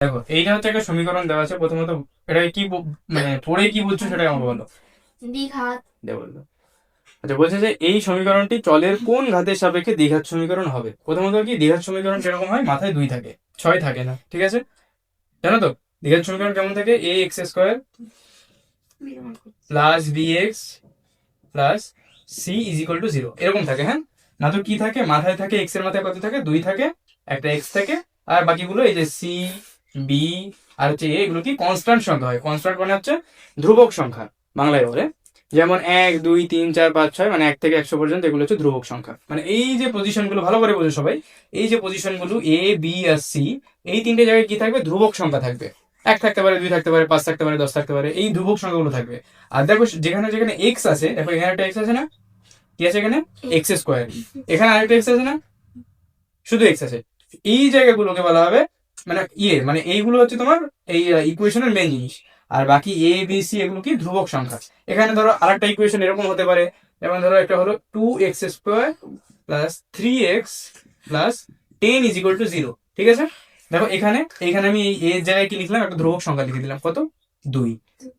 দেখো এইটা হচ্ছে একটা সমীকরণ দেওয়া আছে। প্রথমত এটা কি মানে পড়ে কি বলছো সেটা আমাকে বলো। দ্বিঘাত। বললো। আচ্ছা, বলছে যে এই সমীকরণটি চলের কোন ঘাতের সাপেক্ষে দ্বিঘাত সমীকরণ হবে। প্রথমত কি দ্বিঘাত সমীকরণ কিরকম হয়, মাথায় 2 থাকে, 6 থাকে না, ঠিক আছে? জানো তো দ্বিঘাত সমীকরণ কেমন থাকে, A X square plus B X plus C is equal to 0 এরকম থাকে। হ্যাঁ, না তো কি থাকে, মাথায় থাকে এক্স এর মাথায় কত থাকে, 2 থাকে, একটা এক্স থাকে, আর বাকিগুলো এই যে সি বি আর হচ্ছে এ, এগুলো কি কনস্ট্যান্ট সংখ্যা হয়। কনস্ট্যান্ট মানে হচ্ছে ধ্রুবক সংখ্যা বাংলায় বলে। যেমন 1 2 3 4 5 6 মানে 1 থেকে 100 পর্যন্ত এগুলো হচ্ছে ধ্রুবক সংখ্যা। মানে এই যে পজিশনগুলো ভালো করে বোঝো সবাই, এই যে পজিশনগুলো এ বি আর সি, এই তিনটে জায়গায় কি থাকবে, ধ্রুবক সংখ্যা থাকবে। 1 থাকতে পারে, 2 থাকতে পারে, 5 থাকতে পারে, 10 থাকতে পারে, এই ধ্রুবক সংখ্যাগুলো থাকবে। আর দেখো যেখানে যেখানে এক্স আছে, দেখো এখানে একটা এক্স আছে না, কি আছে এখানে, এক্স স্কোয়ার। এখানে আরেকটা এক্স আছে না, শুধু এক্স আছে। এই জায়গাগুলোকে বলা হবে মানে মানে এইগুলো হচ্ছে তোমার এই ইকুয়েশনের মেন জিনিস। আর বাকি এ বি সি এগুলো কি ধ্রুবক সংখ্যা। এখানে ধরো আরেকটা ইকুয়েশন এরকম হতে পারে, যেমন ধরো একটা হলো 2x square plus 3x plus 10 is equal to 0, ঠিক আছে? দেখো এখানে এখানে আমি এই এর জায়গায় কি লিখলাম, একটা ধ্রুবক সংখ্যা লিখে দিলাম, কত, 2।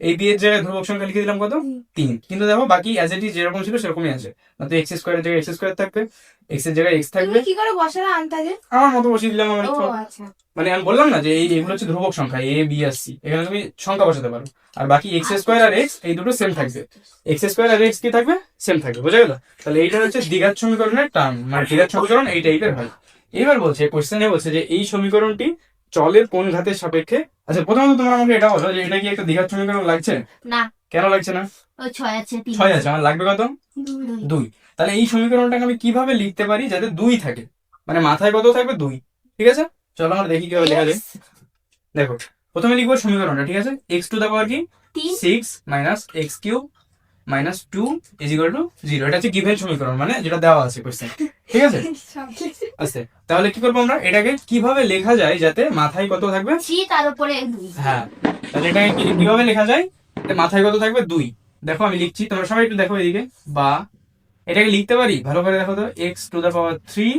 এই বি এর জায়গায় ধ্রুবক সংখ্যা লিখে দিলাম, কত, 3। কিন্তু দেখো বাকি অ্যাজ ইট ইজ যেরকম ছিল সেরকমই আছে, না তো এক্স স্কোয়ারের জায়গায় এক্স স্কোয়ার থাকবে, এক্স এর জায়গায় এক্স থাকবে। তুমি কি করে বসালে আনতাজে? আমার মতো বসিয়ে দিলাম আমার ও ইচ্ছা। আচ্ছা। মানে আমি বললাম না যে এগুলো হচ্ছে ধ্রুবক সংখ্যা এ বি আর সি, এখানে তুমি সংখ্যা বসাতে পারো। আর বাকি এক্স স্কোয়ার আর এক্স এই দুটো সেম থাকবে, এক্স স্কোয়ার আর এক্স কি থাকবে, সেম থাকবে, বোঝা গেল? তাহলে এইটা হচ্ছে দ্বিঘাত সমীকরণের টার্ম, মানে দ্বিঘাত সমীকরণ এই টাইপের হয়। এবার বলছে কোশ্চেনে বলছে যে এই সমীকরণটি চলের কোন ঘাতের সাপেক্ষে। আচ্ছা, প্রথমত তোমরা আমাকে এটা বলো যে এটা কি একটা দ্বিঘাত সমীকরণ লাগছে? না। কেন লাগছে না? ওই 6 আছে, 3 6 আছে, আমার লাগবে কত, 2। তাহলে এই সমীকরণটাকে আমি কিভাবে লিখতে পারি যাতে 2 থাকে, মানে মাথায় কত থাকবে, 2, ঠিক আছে? চলো আমরা দেখি কিভাবে লেখা যায়। দেখো প্রথমে লিখবো সমীকরণটা, ঠিক আছে? এক্স টু দা পাওয়ার কি, 6 minus x cube minus 2 is equal to 0। এটা হচ্ছে গিভেন সমীকরণ, মানে যেটা দেওয়া আছে কোশ্চেন, ঠিক আছে? আচ্ছা, তাহলে কি করবো আমরা, এটাকে কিভাবে লেখা যায় যাতে মাথায় কত থাকবে, 3 তার উপরে 2। হ্যাঁ, তাহলে এটাকে কিভাবে লেখা যায় মাথায় কত থাকবে, 2। দেখো আমি লিখছি, তোমরা সবাই একটু দেখো এদিকে, বা এটাকে লিখতে পারি ভালো করে, দেখো তো, এক্স টু দা পাওয়ার 3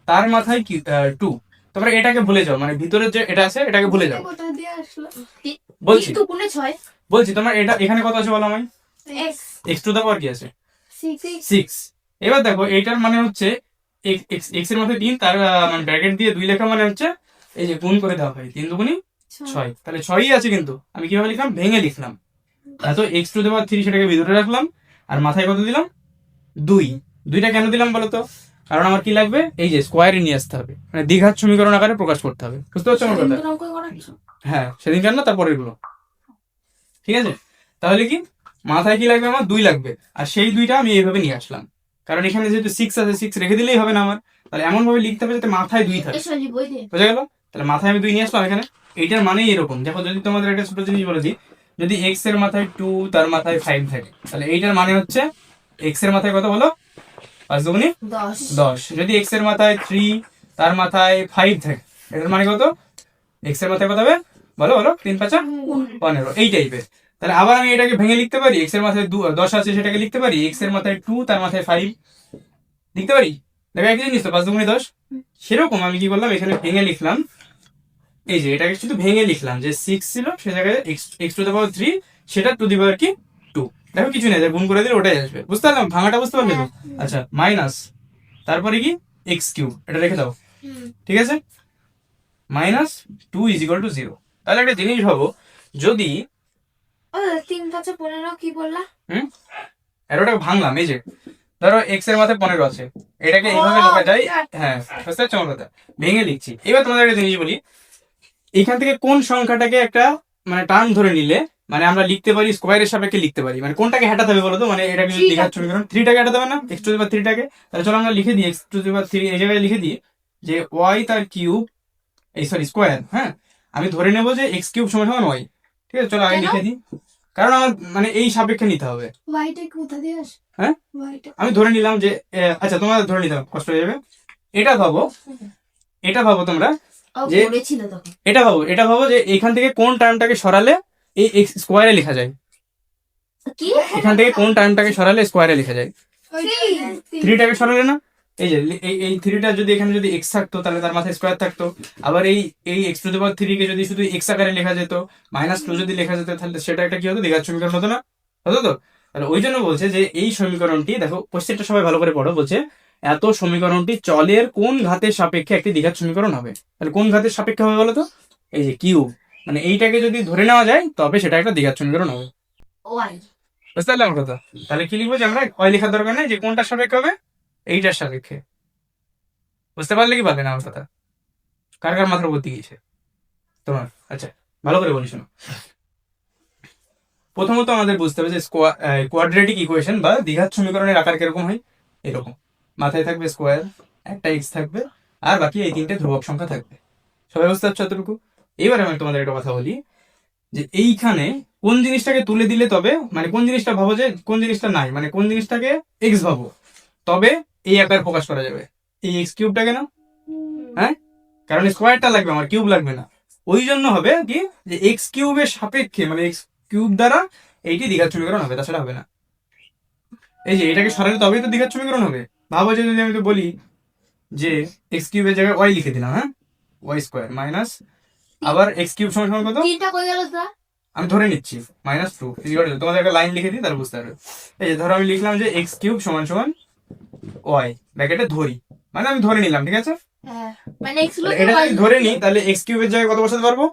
তার মাথায় কি 2। তোমরা এটাকে ভুলে যাও, মানে ভিতরের যে এটা আছে এটাকে ভুলে যাও। বলছি 2 গুণে 6 বলছি তোমার এটা এখানে কত আছে বলো আমায়, x এক্স টু দা পাওয়ার কি আছে, 6। 6। এবার দেখো এইটার মানে হচ্ছে এক্স এর মধ্যে 3, তার মানে ব্র্যাকেট দিয়ে 2 লেখা মানে হচ্ছে এই যে গুণ করে দেওয়া হয়, 3 দুগুণী 6। তাহলে 6ই আছে, কিন্তু আমি কিভাবে লিখলাম, ভেঙে লিখলাম। এত এক্স টু দা পাওয়ার 3 সেটাকে ভিতরে রাখলাম, আর মাথায় কত দিলাম, 2। 2টা কেন দিলাম বলো তো, কারণ আমার কি লাগবে, এই যে স্কোয়ারে নিয়ে আসতে হবে, মানে দ্বিঘাত সমীকরণ আকারে প্রকাশ করতে হবে। বুঝতে পারছো আমার কথা? হ্যাঁ, সেদিন কেন না, তারপরের গুলো, ঠিক আছে? তাহলে কি মাথায় কি লাগবে, আমার 2 লাগবে, আর সেই 2টা আমি এইভাবে নিয়ে আসলাম, কারণ এখানে যেহেতু 6 আছে, 6 রেখে দিলেই হবে না আমার, তাহলে এমন ভাবে লিখতে হবে যাতে মাথায় 2 থাকে, বোঝা গেল? তাহলে মাথায় আমি 2 নিয়ে আসলাম এখানে। এইটার মানেই এরকম, দেখো যদি তোমাদের একটা ছোট জিনিস বলে দিই, যদি এক্স এর মাথায় 2 তার মাথায় 5 থাকে, তাহলে এইটার মানে হচ্ছে এক্স এর মাথায় কত বলো, 5 দুগুণী 10। যদি এক্স এর মাথায় 3 তার মাথায় 5 থাকে, এটার মানে কত, এক্স এর মাথায় কত হবে বলো বলো, 3 5 15, এই টাইপের। তাহলে আবার আমি এটাকে ভেঙে লিখতে পারি, এক্স এর মাথায় 10 আছে সেটাকে লিখতে পারি এক্স এর মাথায় 2 তার মাথায় 5 লিখতে পারি। দেখো একই জিনিস তো, 5 দুগুণী 10। সেরকম আমি কি করলাম, এখানে ভেঙে লিখলাম, এই যে এটাকে শুধু ভেঙে লিখলাম যে 6 ছিল সে জায়গায় এক্স টু দা পাওয়ার 3 সেটা টু দি পাওয়ার কি 2। দেখো কিছু নেই, গুণ করে দিলে ওটাই আসবে, বুঝতে পারলাম, ভাঙাটা বুঝতে পারলে তো? আচ্ছা, মাইনাস তারপরে কি এক্স কিউব, এটা রেখে দাও, ঠিক আছে? Minus 2 is equal to 0। তাহলে একটা জিনিস ভাবো, যদি 3 5 15 কি বললা? এরোটাকে ভাঙলাম, এই যে ধরো এক্স এর মাথায় 15 আছে, এটাকে এইভাবে লেখা যায়, হ্যাঁ বুঝতে পারছো আমার কথা? ভেঙে লিখছি। এবার তোমাদের একটা জিনিস বলি, এখান থেকে কোন সংখ্যাটাকে একটা মানে টার্ম ধরে নিলে মানে আমরা লিখতে পারি স্কোয়ারের সাপেক্ষে লিখতে পারি, মানে কোনটাকে হাঁটাতে হবে বলো তো, মানে এটাকে যদি লেখার সমীকরণ 3টাকে হাঁটাতে হবে না, এক্স টু দি পাওয়ার 3টাকে। তাহলে চলো আমরা লিখে দিই এক্স টু দি পাওয়ার 3 এই জায়গায় লিখে দিই যে ওয়াই তার কিউব, এই সরি স্কোয়ার, হ্যাঁ আমি ধরে নেবো যে এক্স কিউব সমান সমান ওয়াই, ঠিক আছে? চলো আগে লিখে দিই, কারণ আমার মানে এই সাপেক্ষে নিতে হবে। হ্যাঁ, আমি ধরে নিলাম যে আচ্ছা তোমাদের ধরে নিতে হবে, কষ্ট হয়ে যাবে। এটা ভাবো, এটা ভাবো তোমরা যে এটা ভাবো যে এখান থেকে কোন টার্মটাকে সরালে এই এক্স স্কোয়ারে লেখা যায়, এখান থেকে কোন টার্মটাকে সরালে স্কোয়ারে লেখা যায়, 3টাকে সরালে না, এই যে এই থ্রিটা যদি এখানে যদি এক্স থাকতো তাহলে তার মাথায় স্কোয়ার থাকতো, আবার এই এক্স টু দি পাওয়ার 3 কে যদি শুধু এক্স আকারে লেখা যেত, -2 যদি লেখা যেত, তাহলে সেটা একটা কি হতো, দ্বিঘাত সমীকরণ হতো না? হতো তো? তাহলে ওই জন্য বলছে যে এই সমীকরণটি, দেখো কোশ্চেনটা সবাই ভালো করে পড়ো, বলছে এত সমীকরণটি চলের কোন ঘাতের সাপেক্ষে একটি দ্বিঘাত সমীকরণ হবে। তাহলে কোন ঘাতের সাপেক্ষে হবে বলো তো? এই যে কিউব, মানে এইটাকে যদি ধরে নেওয়া যায় তবে সেটা একটা দ্বিঘাত সমীকরণ হবে। ওয়াই। বুঝতে পারলে আমার কথা? তাহলে কি লিখবো, যে আমরা ওয়াই লেখার দরকার নেই, যে কোনটার সাপেক্ষে হবে, এইটার সাপেক্ষে। বুঝতে পারলে কি পারলে না আমার কথা? কার কার মাথার বুদ্ধি গিয়েছে তোমার? আচ্ছা, ভালো করে বলি শোনো। প্রথমত আমাদের বুঝতে হবে যে কোয়াড্রেটিক ইকুয়েশন বা দ্বিঘাত সমীকরণের আকার কিরকম হয়, এরকম। মাথায় থাকবে স্কোয়ার, একটা এক্স থাকবে, আর বাকি এই তিনটে ধ্রুবক সংখ্যা থাকবে। সবাই বুঝতে পারছো এতটুকু? এইবার আমি তোমাদের একটা কথা বলি, যে এইখানে কোন জিনিসটাকে তুলে দিলে তবে, মানে কোন জিনিসটা ভাবো যে কোন জিনিসটা নাই, মানে কোন জিনিসটাকে এক্স ভাবো, তবে এই আকার প্রকাশ করা যাবে। এই এক্স কিউবটাকে না, হ্যাঁ, কারণ স্কোয়ারটা লাগবে আমার, কিউব লাগবে না। ওই জন্য হবে কি, যে এক্স কিউবের সাপেক্ষে, মানে এক্স কিউব দ্বারা এইটি দ্বিঘাত সমীকরণ হবে, তাছাড়া হবে না। এই যে এটাকে সরালে তবেই তো দ্বিঘাত সমীকরণ হবে। ভাবো যে যদি আমি তো বলি যে এক্স কিউবের জায়গায় ওয়াই লিখে দিলাম, হ্যাঁ, ওয়াই স্কোয়ার মাইনাস, আবার এক্স কিউব সমান সমান কত, তিনটা কই গেল দা? আমি ধরে নিচ্ছি -2, তোমাদের একটা লাইন লিখে দিই তাহলে বুঝতে পারবে। এই যে ধরো আমি লিখলাম যে এক্স কিউব সমান সমান ওয়াই, ব্র্যাকেটে ধরি, মানে আমি ধরে নিলাম, ঠিক আছে? হ্যাঁ, মানে এক্স তাহলে এটা যদি ধরে নিই তাহলে এক্স কিউবের জায়গায় কত বসাতে পারবো,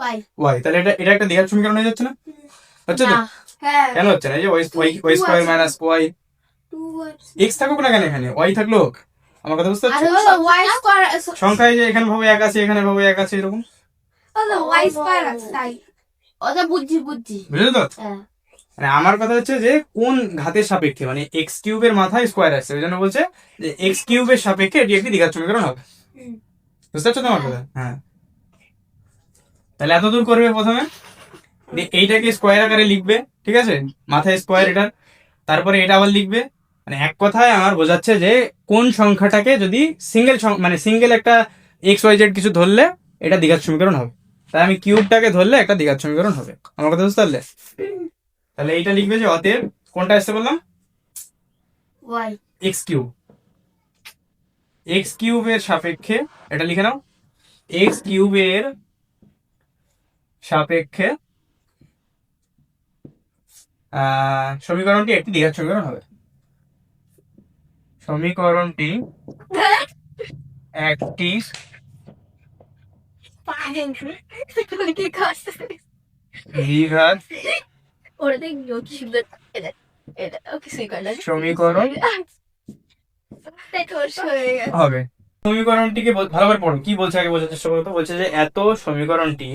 পাই। ওয়াই। তাহলে এটা একটা দ্বিঘাত সমীকরণ হয়ে যাচ্ছে না? হচ্ছে তো? না, হ্যাঁ, কেন হচ্ছে না? এই যে Y square minus Y, 2 X থাকুক না কেন, এখানে ওয়াই থাকলো হোক। আমার কথা বুঝতে আর পারছো? হলো ওয়াই স্কয়ার। সংখ্যায় যে এখানে ভাবো এক আছে, এখানে ভাবো এক আছে, এরকম। হলো ওয়াই স্কয়ার আছে তাই। ওটা বুঝছি। বুঝলে তো? হ্যাঁ, মানে আমার কথা হচ্ছে যে কোন ঘাতের সাপেক্ষে, মানে এক্স কিউবের মাথায় স্কোয়ার আসছে, ওই জন্য বলছে যে এক্স কিউবের সাপেক্ষে এটি একটি দ্বিঘাত সমীকরণ হবে। বুঝতে পারছো তো আমার কথা? হ্যাঁ। তাহলে এত দূর করবে প্রথমে, দিয়ে এইটাকে স্কোয়ার আকারে লিখবে, ঠিক আছে, মাথায় স্কোয়ার এটার, তারপরে এটা আবার লিখবে। মানে এক কথায় আমার বোঝাচ্ছে যে কোন সংখ্যাটাকে যদি সিঙ্গেল, মানে সিঙ্গেল একটা এক্স ওয়াই জেড কিছু ধরলে এটা দ্বিঘাত সমীকরণ হবে, তাই আমি কিউবটাকে ধরলে একটা দ্বিঘাত সমীকরণ হবে। আমার কথা বুঝতে পারলে? তাহলে এইটা লিখবে যে অতএব কোনটা আসছে বললাম, ওয়াই। এক্স কিউব, এক্স কিউবের সাপেক্ষে, এটা লিখে নাও, এক্স কিউবের সাপেক্ষে সমীকরণটি একটি দ্বিঘাত সমীকরণ হবে। সমীকরণটি একটি দ্বিঘাত ওরা দেখ কি সুন্দর। এটা ওকে সুইকার লাগে। সমীকরণ দেখো হয়ে গেছে। হবে। সমীকরণটিকে ভালো করে পড়ো, কি বলছে আগে বোঝার চেষ্টা করো। তো বলছে যে এত সমীকরণটি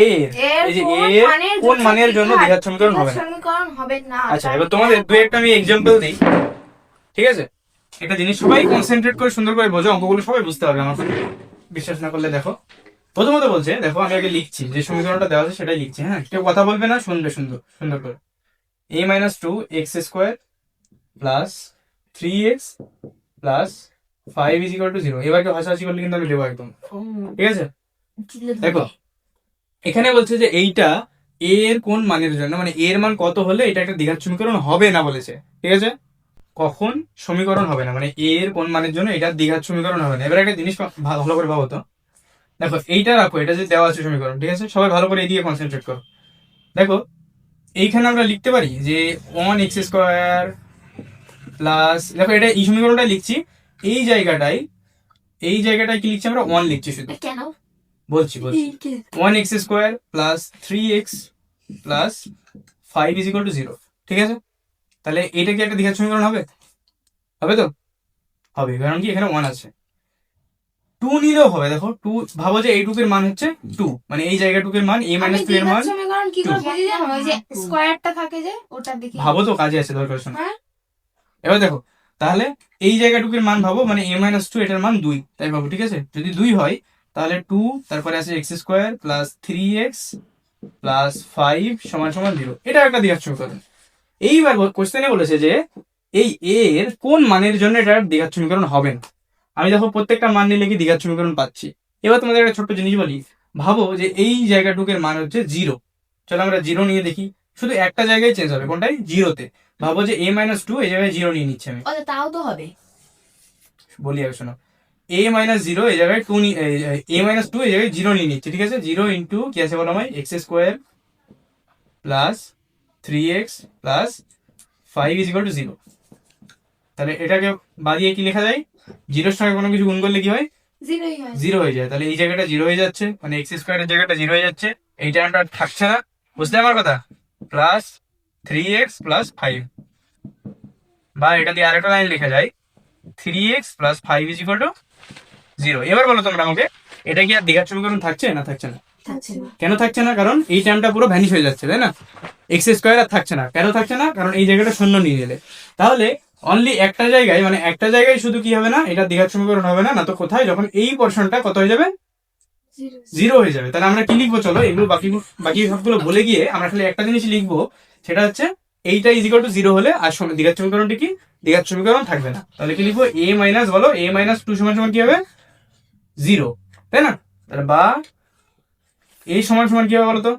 এর, এই যে এর কোন মানের জন্য দ্বিঘাত সমীকরণ হবে না। সমীকরণ হবে না। আচ্ছা, এবার তোমাদের দুই একটা আমি এক্সাম্পল দিই, ঠিক আছে? একটা জিনিস সবাই কনসেন্ট্রেট করে সুন্দর করে বোঝো, অঙ্কগুলো সবাই বুঝতে হবে, আমার কথা বিশ্বাস না করলে দেখো। প্রথমত বলছে, দেখো আমি আগে লিখছি, যে সমীকরণটা দেওয়া আছে সেটাই লিখছি, হ্যাঁ, কেউ কথা বলবে না, শুনবে সুন্দর সুন্দর করে। a-2 x² plus 3x plus 5 = 0। এবার কেউ হাসাহাসি করলে কিন্তু আমি দেবো একদম, ঠিক আছে? দেখো এখানে বলছে যে এইটা a এর কোন মানের জন্য, মানে a এর মান কত হলে এটা একটা দ্বিঘাত সমীকরণ হবে না বলেছে, ঠিক আছে? কখন সমীকরণ হবে না, মানে a এর কোন মানের জন্য এটা দ্বিঘাত সমীকরণ হবে না। এবার একটা জিনিস ভালো করে ভাবো তো, দেখো এইটা রাখো, এটা যে দেওয়া আছে সমীকরণ, ঠিক আছে, সবাই ভালো করে এদিকে কনসেন্ট্রেট করো। দেখো এইখানে আমরা লিখতে পারি যে 1x² প্লাস, দেখো এটা এই সমীকরণটা লিখছি, এই জায়গাটায় কি লিখছি আমরা, 1 লিখছি শুধু। কেন বলছি 1x² প্লাস 3x প্লাস 5 = 0, ঠিক আছে? তাহলে এটা কি একটা দ্বিঘাত সমীকরণ হবে? হবে তো? হবে, কারণ কি এখানে 1 আছে। 2 নিলেও হবে, দেখো 2, ভাবো যে এইটুকের মান হচ্ছে 2, মানে এই জায়গাটুকের মান a-2 এর মান। সমীকরণ কি করে বুঝি জানো? ওই যে স্কয়ারটা থাকে যে ওটা দেখি। ভাবো তো, কাজে আছে, দরকার শোনো। হ্যাঁ। এবার দেখো, তাহলে এই জায়গাটুকুর মান ভাবো, মানে a-2 এটার মান 2, তাই ভাবো, ঠিক আছে? যদি 2 হয় তাহলে 2, তারপরে আছে x² প্লাস 3x প্লাস 5 = 0। এটা একটা দ্বিঘাত সমীকরণ। এইবার কোশ্চেনে বলেছে যে এই a এর কোন মানের জন্য এটা দ্বিঘাত সমীকরণ হবে না। আমি দেখো প্রত্যেকটা মান নিলে কি দ্বিঘাত সমীকরণ পাচ্ছি। এবার তোমাদের একটা ছোট্ট জিনিস বলি, ভাবো যে এই জায়গাটুকের মান হচ্ছে 0। চলো আমরা 0 নিয়ে দেখি, শুধু একটা জায়গায় চেঞ্জ হবে, কোনটাই? 0-তে। ভাবো যে a-2, এই জায়গায় 0 নিয়ে নিচ্ছে আমি। তাও তো হবে। বলি আগে শোনো, a মাইনাস জিরো এই জায়গায় টু a মাইনাস টু এই জায়গায় জিরো নিয়ে নিচ্ছে, ঠিক আছে? জিরো ইন্টু কি আছে বলো আমায়, x square plus 3x plus 5 is equal two zero. তাহলে এটাকে বাদিয়ে কি লেখা যায়, জিরোর সঙ্গে কোনো কিছু গুণ করলে কি হয়, জিরোই হয়। জিরো হয়ে যায়। তাহলে এই জায়গাটা জিরো হয়ে যাচ্ছে, মানে এক্স স্কোয়ারের জায়গাটা জিরো হয়ে যাচ্ছে, এই টার্মটা আর থাকছে না, বুঝলে আমার কথা? প্লাস 3x প্লাস 5, বা এটা দিয়ে আরেকটা লাইন লেখা যায় 3x plus 5 is equal two zero. এবার বলো তোমরা আমাকে, এটা কি আর দ্বিঘাত সমীকরণ থাকছে না থাকছে না? থাকছে না। কেন থাকছে না? কারণ এই টার্মটা পুরো ভ্যানিশ হয়ে যাচ্ছে, তাই না? এক্স স্কোয়ার আর থাকছে না। কেন থাকছে না? কারণ এই জায়গাটা শূন্য নিয়ে গেলে। তাহলে অনলি একটা জায়গায়, মানে একটা জায়গায় শুধু কি হবে না, এটা দ্বিঘাত সমীকরণ হবে না, না তো কোথায়, যখন এই পোর্শনটা কত হয়ে যাবে, জিরো। জিরো হয়ে যাবে। তাহলে আমরা কি লিখবো, চলো এগুলো বাকি বাকি সবগুলো বলে গিয়ে আমরা খালি একটা জিনিস লিখবো, সেটা হচ্ছে এইটা ইজ ইকুয়াল টু জিরো হলে আর দ্বিঘাত সমীকরণটি কি, দ্বিঘাত সমীকরণ থাকবে না। তাহলে কি লিখবো, a মাইনাস, বলো a মাইনাস টু সমান সমান কি হবে, জিরো, তাই না? তাহলে বা a সমান সমান কি হবে বলো তো,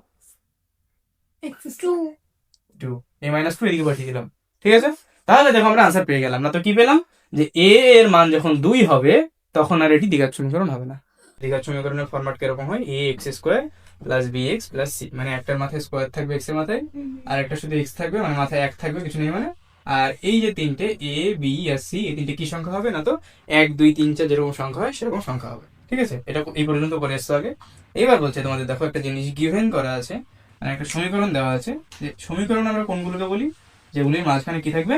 two. Two, a minus two এদিকে পাঠিয়ে দিলাম, ঠিক আছে? তাহলে দেখো আমরা আনসার পেয়ে গেলাম। না তো কি পেলাম, যে a এর মান যখন 2 হবে তখন আর এটি দ্বিঘাত সমীকরণ হবে না। দ্বিঘাত সমীকরণের ফরম্যাট কিরকম হয়, a X square plus B X plus C, মানে একটার মাথায় স্কোয়ার থাকবে এক্স এর মাথায়, আর একটা শুধু এক্স থাকবে, মানে মাথায় এক থাকবে, কিছু নেই মানে। আর এই যে তিনটে এ বি আর সি, এই তিনটে কি সংখ্যা হবে, না তো 1 2 3 4 যেরকম সংখ্যা হয় সেরকম সংখ্যা হবে, ঠিক আছে? এটা এই পর্যন্ত করে এসছো আগে। এবার বলছে তোমাদের, দেখো একটা জিনিস গিভেন করা আছে, মানে একটা সমীকরণ দেওয়া আছে, যে সমীকরণ আমরা কোনগুলোকে বলি, যেগুলির মাঝখানে কি থাকবে,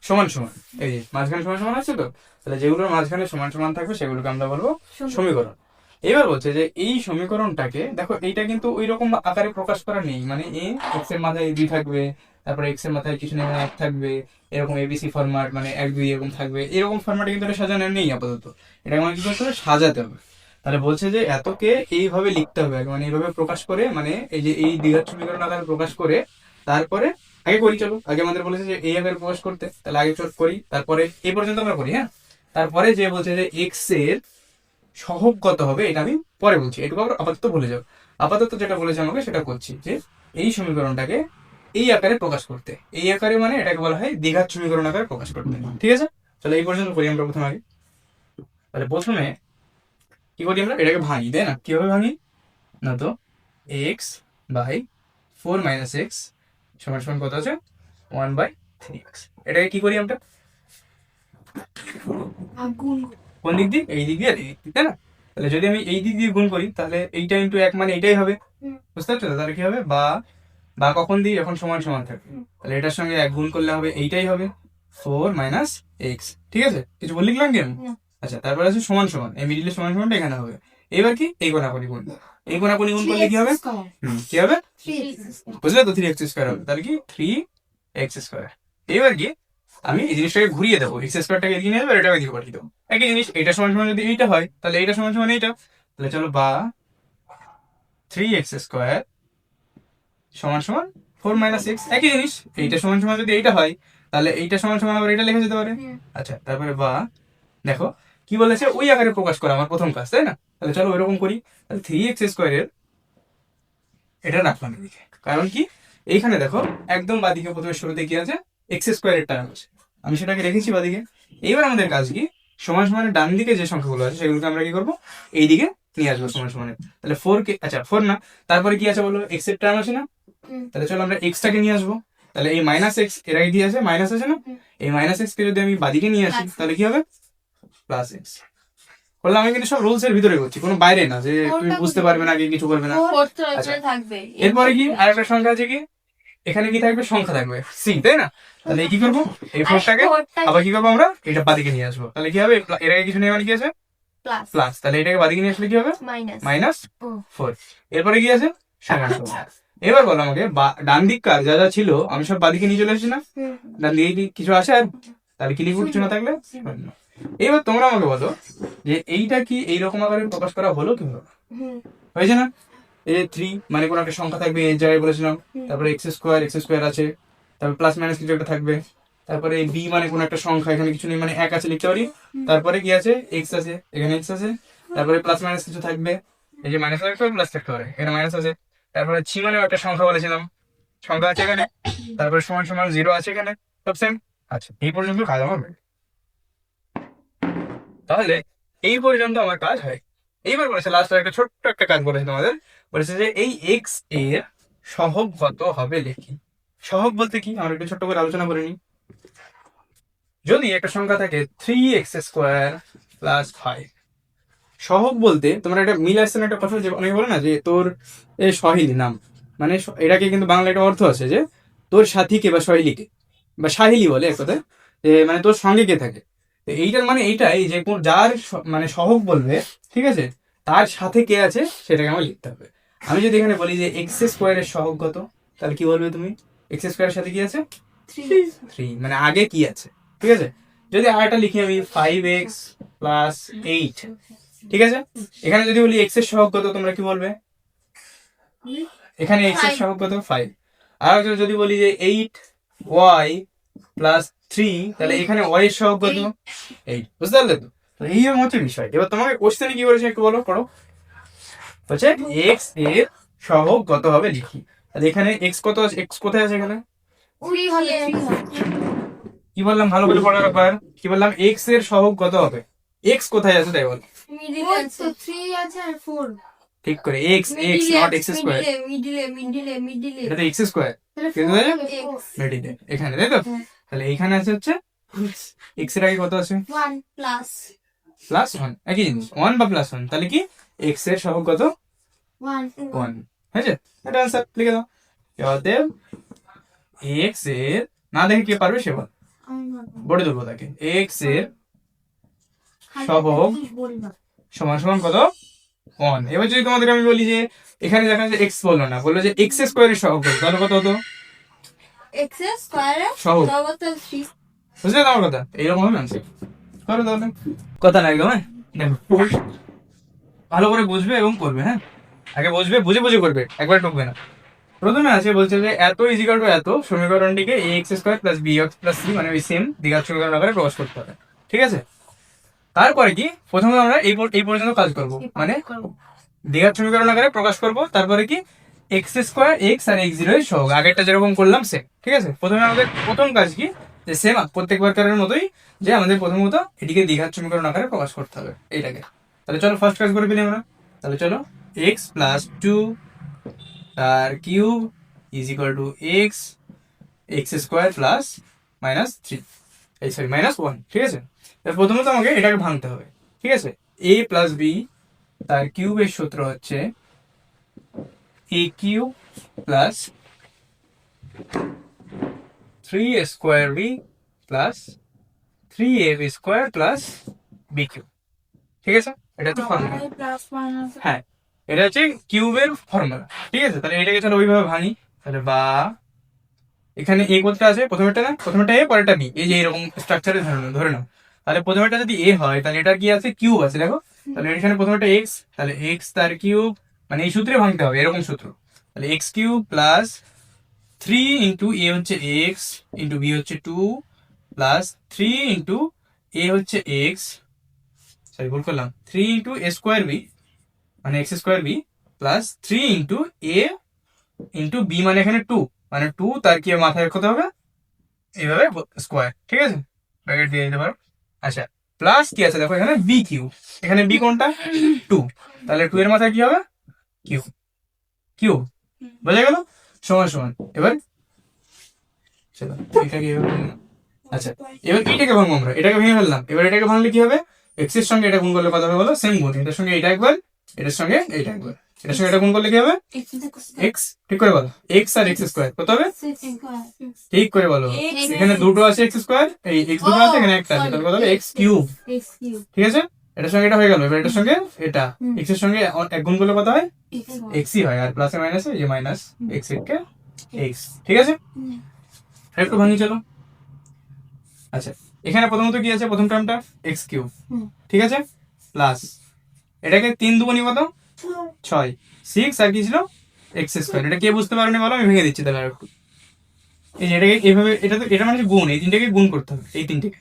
সমান সমান। এই যে মাঝখানে সমান সমান আছে তো, তাহলে যেগুলোর মাঝখানে সমান সমান থাকবে সেগুলোকে আমরা বলবো সমীকরণ। এবার বলছে যে এই সমীকরণটাকে দেখো, এইটা কিন্তু ওই রকম আকারে প্রকাশ করা নেই, মানে এ এক্স এর মাথায় 2 থাকবে, তারপরে এক্স এর মাথায় কিছু নেই, 1 থাকবে, এরকম এবিসি ফরম্যাট, মানে 1 2 এরকম থাকবে, এরকম ফরম্যাটে কিন্তু এটা সাজানো নেই আপাতত। এটা আমাকে কি করতে হবে, সাজাতে হবে। তাহলে বলছে যে এতকে এইভাবে লিখতে হবে, মানে এইভাবে প্রকাশ করে, মানে এই যে এই দ্বিঘাত সমীকরণ আকারে প্রকাশ করে, তারপরে আগে করি, চলো আগে আমাদের বলেছে যে এই আকারে প্রকাশ করতে, তাহলে আগে চল করি, তারপরে এই পর্যন্ত আমরা করি, হ্যাঁ? তারপরে যে বলছে যে এক্স এর সহগ কত হবে এটা আমি পরে বলছি, এটুকু আপাতত বলে যাও। আপাতত যেটা বলেছে আমাকে সেটা করছি, যে এই সমীকরণটাকে এই আকারে প্রকাশ করতে, এই আকারে মানে এটাকে বলা হয় দ্বিঘাত সমীকরণ আকারে প্রকাশ করতে, ঠিক আছে? তাহলে এই পর্যন্ত করি আমরা প্রথমে আগে। তাহলে প্রথমে কি করি আমরা, এটাকে ভাঙি, তাই না? কিভাবে ভাঙি, না তো এক্স বাই 4 মাইনাস এক্স সমান সমান কত আছে, 1/3x। এটাকে কি করি আমরা, গুণ। কোন দিক দিয়ে, এই দিক দিয়ে আর এই দিক দিয়ে, তাই না? তাহলে যদি আমি এই দিক দিয়ে গুণ করি, তাহলে এইটা ইন্টু 1 মানে এইটাই হবে, বুঝতে পারছো? তাহলে কি হবে, বা বা কখন দিই, যখন সমান সমান থাকবে। তাহলে এটার সঙ্গে 1 গুণ করলে হবে এইটাই হবে 4 মাইনাস এক্স, ঠিক আছে? কিছু বল লিখলাম কি আমি? আচ্ছা, তারপরে আছে সমান সমান, এই মিডিলে সমান সমানটা এখানে হবে। এবার কি, এই কোণাকুনি গুণ, এই কোণাকুনি গুণ করলে কি হবে, কি হবে, বুঝলে তো, 3x স্কোয়ার হবে। তাহলে কি 3x স্কোয়ার। এবার কি আমি এই জিনিসটাকে ঘুরিয়ে দেবো, এক্স স্কোয়ারটাকে এদিকে নিয়ে যাবো, এটাকে এদিকে পাঠিয়ে দেবো। একই জিনিস, এইটা সমান সমান যদি এইটা হয়, তাহলে এইটা সমান সমান এইটা। তাহলে চলো, বা 3x স্কোয়ার সমান সমান 4 মাইনাস এক্স, একই জিনিস। এইটা সমান সমান যদি এইটা হয়, তাহলে এইটা সমান সমান আবার এটা লেখা যেতে পারে। আচ্ছা, তারপরে বা দেখো কি বলেছে, ওই আকারে প্রকাশ করা আমার প্রথম কাজ, তাই না? তাহলে চলো ওইরকম করি। তাহলে 3x স্কোয়ারের এটা রাখলাম এদিকে, কারণ কি এইখানে দেখো একদম বাদিকে প্রথমে শুরুতে কি আছে, এক্স স্কোয়ারের টার্ম আছে, আমি সেটাকে রেখেছি বাদিকে। এইবার আমাদের কাজ কি, সমান সমানের ডান দিকে যে সংখ্যাগুলো আছে সেগুলোকে আমরা কি করবো, এইদিকে নিয়ে আসবো সমান সমানে। তাহলে 4 কে, আচ্ছা 4 না, তারপরে কি আছে বলো, এক্স এর টার্ম আছে না? তাহলে চলো আমরা এক্সটাকে নিয়ে আসবো। তাহলে এই মাইনাস এক্স এর আগে কি আছে, মাইনাস আছে না? এই মাইনাস এক্স কে যদি আমি বাদিকে নিয়ে আসি, তাহলে কি হবে, প্লাস এক্স। বললাম আমি কিন্তু সব রুলস এর ভিতরে করছি, কোনো বাইরে না যে তুমি বুঝতে পারবে না, আগে কিছু করবে না। আচ্ছা, থাকবে। এরপরে কি আরেকটা সংখ্যা আছে, কি এখানে কি থাকবে, সংখ্যা থাকবে সি, তাই না? তাহলে কি করবো, এই ফোরটাকে আবার কি করবো, আমরা এটা বাদিকে নিয়ে আসবো। তাহলে কি হবে, এর আগে কিছু নেই মানে কি আছে, প্লাস। তাহলে এটাকে বাদিকে নিয়ে আসলে কি হবে, মাইনাস 4। এরপরে কি আছে, সমান সমান। এবার বলো আমাকে, ডান দিক কার যা যা ছিল আমি সব বাদিকে নিয়ে চলে আসছি না, ডান দিকে কিছু আসে আর, তাহলে কি লিখবো, কিছু না থাকলে শূন্য। এবার তোমরা আমাকে বলো যে এইটা কি এইরকম আকারে প্রকাশ করা হলো কি হলো, হয়েছে না? এই যে 3 মানে কোনো একটা সংখ্যা থাকবে এই জায়গায় বলেছিলাম, তারপরে এক্স স্কোয়ার আছে, তারপরে প্লাস মাইনাস কিছু একটা থাকবে, তারপরে বি মানে কোনো একটা সংখ্যা, এখানে কিছু নেই মানে 1 আছে লিখতে পারি, তারপরে কি আছে, এক্স আছে, এখানে এক্স আছে, তারপরে প্লাস মাইনাস কিছু থাকবে, এই যে মাইনাস থাকতে পারে প্লাস থাকতে পারে, এখানে মাইনাস আছে, তারপরে ছি মানে একটা সংখ্যা বলেছিলাম, সংখ্যা আছে এখানে, তারপরে সমান সমান 0 আছে এখানে, সব সেম। আচ্ছা, এই পর্যন্ত কাজ আমার হয়ে গেল। তাহলে এই পর্যন্ত আমার কাজ হয়। এইবার বলেছে লাস্ট একটা ছোট্ট একটা কাজ বলেছে তোমাদের, বলেছে যে এই এক্স এর সহগ কত হবে লিখি। সহগ বলতে কি আমরা একটু ছোট্ট করে আলোচনা করে নিই। যদি একটা সংখ্যা থাকে 3x² + 5, সহগ বলতে তোমরা একটা মিল আসছে না, একটা কথা যে অনেকে বলে না যে তোর এ সহেলি নাম, মানে এটাকে কিন্তু বাংলা একটা অর্থ আছে যে তোর সাথীকে বা সহেলিকে বা সাহেলি বলে এক কথায়, যে মানে তোর সঙ্গে কে থাকে। তো এইটার মানে এইটাই যে যার মানে সহগ বলবে, ঠিক আছে, তার সাথে কে আছে সেটাকে আমার লিখতে হবে। আমি যদি এখানে বলি যে x² এর সহগ কত, তাহলে কি বলবে তুমি? x² এর সাথে কি আছে? 3, মানে আগে কি আছে, ঠিক আছে। যদি আরেকটা লিখি আমি 5x + 8, ঠিক আছে। এখানে যদি বলি x এর সহগ কত, তোমরা কি বলবে? এখানে x এর সহগ কত? 5। আর যদি বলি যে 8y + 3, তাহলে এখানে y এর সহগ কত? 8। বুঝতে পারলে তো? তো এই হচ্ছে বিষয়। এবার তোমাকে কোশ্চেনে কি বলেছে একটু বলো, পড়ো। হচ্ছে x এর সহগ কত হবে লিখি। তাহলে এখানে x কত আছে? x কোথায় আছে এখানে? কি বললাম ভালো করে পড়ার ব্যাপার, কি বললাম? x এর সহগ কত হবে? x কোথায় আছে তাই বল। ঠিক করে x নট x², এটা তো x², কিন্তু মিডিলে এখানে, তাই তো? তাহলে এইখানে আছে হচ্ছে x এর আগে কত আছে? +1, একই জিনিস, 1 বা +1, তাহলে কি x এর সহগ কত? 1, হয়েছে? এটা आंसर লিখে দাও। অতএব x এর, না দেখে কে পারবে সে বল, বড় দেবো তাকে। x এর সহগ সমান সমান কত? 1। এবার যদি তোমাদের আমি বলি যে এখানে দেখা যাচ্ছে x বললো না, বললো যে x² এর সহগ কত, তাহলে কত হতো? সহগ, বুঝলে তো আমার কথা? এইরকম হবে आंसर করো তাহলে। কথা না একদম, হ্যাঁ দেখো ভালো করে বুঝবে এবং করবে, হ্যাঁ আগে বুঝবে, বুঝে বুঝে করবে, একবার ঢুকবে না। প্রথমে আছে বলছে যে এত ইজিক্যাল টু এত সমীকরণটিকে ax² + bx + c, মানে ওই সেম দ্বিঘাত সমীকরণ আকারে প্রকাশ করতে হবে, ঠিক আছে। তারপরে কি প্রথমে আমরা এই পর্যন্ত কাজ করব, মানে দ্বিঘাত সমীকরণ আকারে প্রকাশ করব। তারপরে কি x² x আর x0 এর সহগ, আগেরটা যেরকম করলাম সেম, ঠিক আছে। প্রথমে আমাদের প্রথম কাজ কি, যে সেম প্রত্যেকবার কারের মতোই, যে আমাদের প্রথমত এটিকে দ্বিঘাত সমীকরণ আকারে প্রকাশ করতে হবে এইটাকে। তাহলে চলো ফার্স্ট কাজ করে ফেলি আমরা। তাহলে চলো x + 2 তার কিউব = x x² + -3, এই সরি -1, ঠিক আছে। প্রথমত আমাকে এটাকে ভাঙতে হবে, ঠিক আছে। a + b তার কিউবের সূত্র হচ্ছে a³ + 3a² b + 3ab² + b³, ঠিক আছে। এটা হচ্ছে ফর্মুলা, হ্যাঁ এটা হচ্ছে কিউবের ফর্মুলা, ঠিক আছে। তাহলে এটাকে চলো ওইভাবে ভাঙি। তাহলে বা এখানে এ কোনটা আছে? প্রথমেরটা না, প্রথমেরটা এ, পরেরটা বি, এই যে এরকম স্ট্রাকচারে ধরে নাও। তাহলে প্রথমেরটা যদি এ হয়, তাহলে এটার কি আছে? কিউব আছে, দেখো। তাহলে এখানে প্রথমেরটা এক্স, তাহলে এক্স তার কিউব, মানে এই সূত্রে ভাঙতে হবে, এরকম সূত্র। তাহলে x³ + 3 × a হচ্ছে x × b হচ্ছে 2 + 3 × a হচ্ছে x, সরি ভুল করলাম, 3 × a² b, মানে x² b + 3 × a × b, মানে এখানে 2, মানে 2 তার কি মাথায় রাখতে হবে এইভাবে স্কোয়ার, ঠিক আছে, ব্র্যাকেট দিয়ে দিতে পারো। আচ্ছা প্লাস কি আছে দেখো এখানে b³, এখানে b কোনটা? 2, তাহলে 2 এর মাথায় কি হবে? কিউ, কিউ, বোঝা গেল? সমান সমান। এবার চলো এটাকে আচ্ছা এবার এটাকে ভাঙবো আমরা, এটাকে ভেঙে ফেললাম। এবার এটাকে ভাঙলে কি হবে? এক্স এর সঙ্গে এটা গুণ করলে কত হবে বলো? সেম গুণ, এটার সঙ্গে এটা একবার, এটার সঙ্গে এটা একবার, এটার সঙ্গে এটা গুণ করলে কি হবে? এক্স, ঠিক করে বলো। এক্স আর x² কত হবে? ঠিক করে বলো। এখানে দুটো আছে x², এই x দুটো আছে, এখানে একটা আছে, তাহলে কত হবে? x³, ঠিক আছে। এটার সঙ্গে এটা হয়ে গেল। এবার এটার সঙ্গে এটা, x এর সঙ্গে এক গুণ করলে কত হয়? xই হয়, আর প্লাসে মাইনাসে এই যে মাইনাস x কে x, ঠিক আছে। একটু ভাঙি চলো। আচ্ছা এখানে প্রথমত কি আছে? প্রথম টার্মটা x³, ঠিক আছে, প্লাস এটাকে 3 দুগুণী কত? 6, 6 আর কি ছিল? x²। এটা কে বুঝতে পারোনি বলো? আমি ভেঙে দিচ্ছি তাহলে আর একটু। এই যে এটাকে এইভাবে, এটা তো এটা মানে গুণ, এই তিনটাকে গুণ করতে হবে, এই তিনটাকে।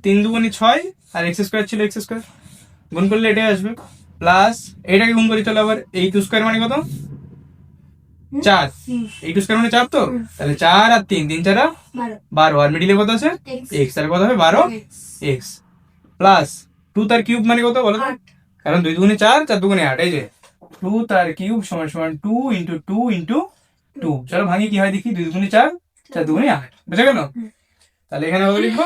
3 দুগুণী 6 আর x² ছিল x², গুণ করলে এটাই আসবে, প্লাস এটাকে গুণ করি চলো আবার, এই 2² মানে কত? 4, এই 2² মানে 4 তো, তাহলে 4 আর 3, 3 4 12, আর মিডিলে কত আছে? x, তাহলে কত হবে? 12x প্লাস 2 তার কিউব মানে কত বলো তো? 8 কারণ 2 দুগুণে 4, 4 দুগুণে 8, এই যে 2 তার কিউব সমান সমান 2 ইন্টু 2 ইন্টু 2। চলো ভাঙি কি হয় দেখি, 2 দুগুণে 4, 4 দুগুণে 8, বুঝা গেল? হুম। তাহলে এখানে কত লিখবো?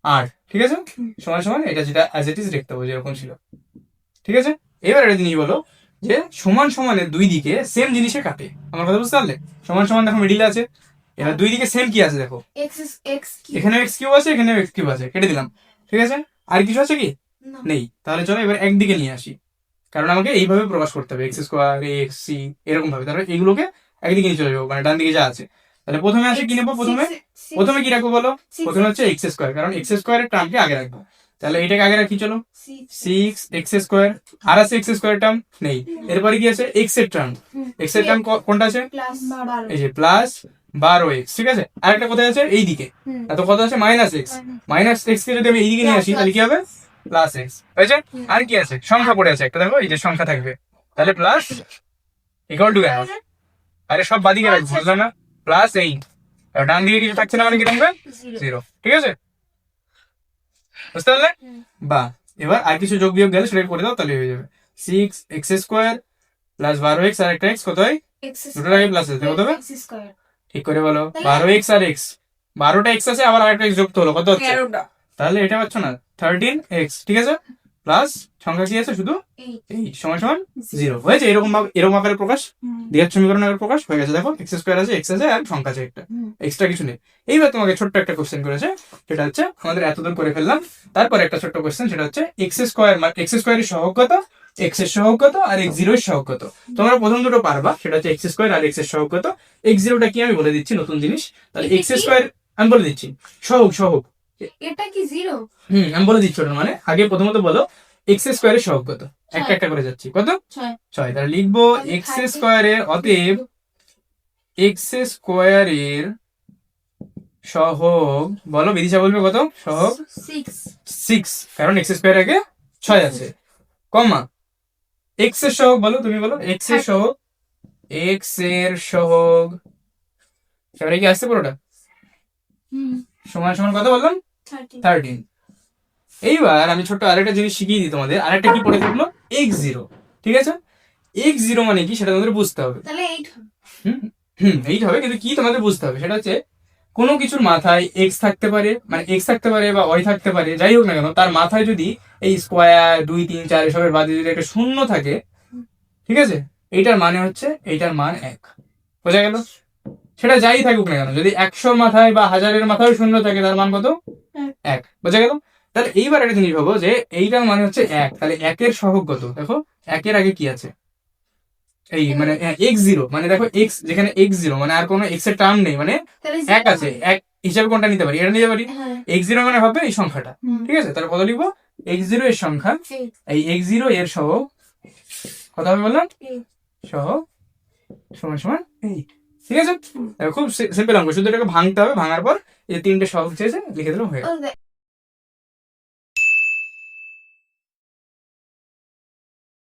8, ঠিক আছে? হুম। সমান সমান এটা যেটা অ্যাজ ইট ইজ লিখতে হবে যেরকম ছিল, ঠিক আছে? এবার একটা জিনিস বলো যে সমান সমানের দুই দিকে সেম জিনিসে কাটে, আমার কথা বুঝতে পারলে? সমান সমান দেখো মিডিলে আছে, এবার দুই দিকে সেম কি আছে দেখো, x is x কি এখানে এক্স কিউব আছে, এখানে এক্স কিউব আছে, কেটে দিলাম, ঠিক আছে? আর কিছু আছে কি? না নেই। তাহলে চলো এবার একদিকে নিয়ে আসি, কারণ আমাকে এইভাবে প্রকাশ করতে হবে, এক্স স্কোয়ার এক্স সি এরকম ভাবে। তাহলে এগুলোকে একদিকে নিয়ে চলে যাবো, মানে ডান দিকে যা আছে। তাহলে প্রথমে আছে কি নেবো? প্রথমে কি রাখবো বলো? প্রথমে হচ্ছে এক্স স্কোয়ার, কারণ এক্স স্কোয়ারের টার্মকে আগে রাখবো। তাহলে এটাকে আগে রাখি, চলো 6 এক্স স্কোয়ার। আর আছে এক্স স্কোয়ার টার্ম? নেই। এরপরে কি আছে? এক্স এর টার্ম। এক্স এর টার্ম কোনটা আছে? প্লাস 12 এই যে প্লাস 12x, ঠিক আছে? আরেকটা কোথায় আছে? এইদিকে। এত কত আছে? Minus x. মাইনাস এক্স কে যদি আমি এইদিকে নিয়ে আসি তাহলে কি হবে? প্লাস এক্স, হয়েছে? আর কি আছে? সংখ্যা পড়ে আছে একটা, দেখো এই যে সংখ্যা থাকবে, তাহলে প্লাস ইকুয়াল টু কেন? আরে সব বাদিকে রাখবো, বুঝলো না? প্লাস এই আর ডান দিকে কিছু থাকছে না মানে কি থাকবে? 0, ঠিক আছে? বুঝতে পারলে? বা এবার আর কিছু যোগ বিয়োগ গেলে সেটা করে দাও, তাহলে হয়ে যাবে 6 এক্স স্কোয়ার প্লাস 12x আর একটা এক্স, কত হয়? x দুটোর আগে প্লাস আছে, কত হবে? x স্কয়ার ঠিক করে বলো। 12x আর x, 12টা x আছে, আবার আরেকটা x যুক্ত হলো, কত হচ্ছে? 13টা তাহলে এটা পাচ্ছ না, 13x, ঠিক আছে? প্লাস সংখ্যা কি আছে? শুধু 8 সমান সমান 0, হয়েছে? এরকম ভাবে, এরকম আকারে প্রকাশ, দ্বিঘাত সমীকরণ আকারে প্রকাশ হয়ে গেছে। দেখো এক্স স্কোয়ার আছে, এক্স আছে, আর সংখ্যা আছে একটা, এক্সট্রা কিছু নেই। এইবার তোমাকে ছোট্ট একটা কোশ্চেন করেছে, সেটা হচ্ছে আমাদের এতদূর করে ফেললাম, তারপরে একটা ছোট্ট কোশ্চেন, সেটা হচ্ছে এক্স স্কোয়ারের সহগ কত, এক্স এর সহগ কত, আর x0 এর সহগ কত? তোমরা প্রথম দুটো পারবা, সেটা হচ্ছে এক্স স্কোয়ার আর এক্স এর সহগ কত। x0টা কি আমি বলে দিচ্ছি, নতুন জিনিস। তাহলে এক্স স্কোয়ার আমি বলে দিচ্ছি, সহগ। এটা কি 0 আমি বলে দিচ্ছি ওটা, মানে আগে প্রথমত বলো এক্স স্কোয়ারের সহগ কত, একটা একটা করে যাচ্ছি, কত? 6। তাহলে লিখবো এক্স স্কোয়ারের, অতএব এক্স স্কোয়ারের সহগ, বলো বিদিশা বলবে কত? সহগ 6, কারণ এক্স স্কোয়ার আগে 6 আছে, কমা এক্স এর সহগ, বলো তুমি বলো, এক্স এর সহগ, এক্স এর সহগ এবারে কি আসছে পুরোটা সমান সমান কত বললাম? 13। এইবার আমি ছোট্ট আরেকটা জিনিস শিখিয়ে দিই তোমাদের, আরেকটা কি পড়ে থাকলো? x0, ঠিক আছে? x0 মানে কি সেটা তোমাদের বুঝতে হবে। তাহলে 8 এইটা হবে, কিন্তু কি তোমাদের বুঝতে হবে সেটা হচ্ছে কোনো কিছুর মাথায় x থাকতে পারে, মানে x থাকতে পারে বা y থাকতে পারে, যাই হোক না কেন, তার মাথায় যদি এই স্কোয়ার 2 3 4 এসবের বাদে যদি একটা শূন্য থাকে, ঠিক আছে, এইটার মানে হচ্ছে এইটার মান 1, বোঝা গেল? সেটা যাই থাকুক না কেন, যদি 100 মাথায় বা 1000-এর মাথায় শূন্য থাকে, তার মান কত? 1, বোঝা গেল? তাহলে এইবার একটা জিনিস ভাবো যে এইটার মানে হচ্ছে 1, তাহলে 1-এর সহগ কত? দেখো 1-এর আগে কি আছে? এই মানে x0, মানে দেখো x, যেখানে x0 মানে আর কোনো x এর টার্ম নেই, মানে 1 আছে, 1 হিসাবে কোনটা নিতে পারি? এটা নিতে পারি। x0 মানে হবে এই সংখ্যাটা, ঠিক আছে? তাহলে কত লিখবো? x0 এর সংখ্যা, এই x0 এর সহগ কত হবে বললাম? সহগ সমান সমান 8, ঠিক আছে? খুব সিম্পল অঙ্ক, শুধু এটাকে ভাঙতে হবে, ভাঙার পর এই তিনটে সহগ চেয়েছে লিখে দিলাম, হয়ে গেল।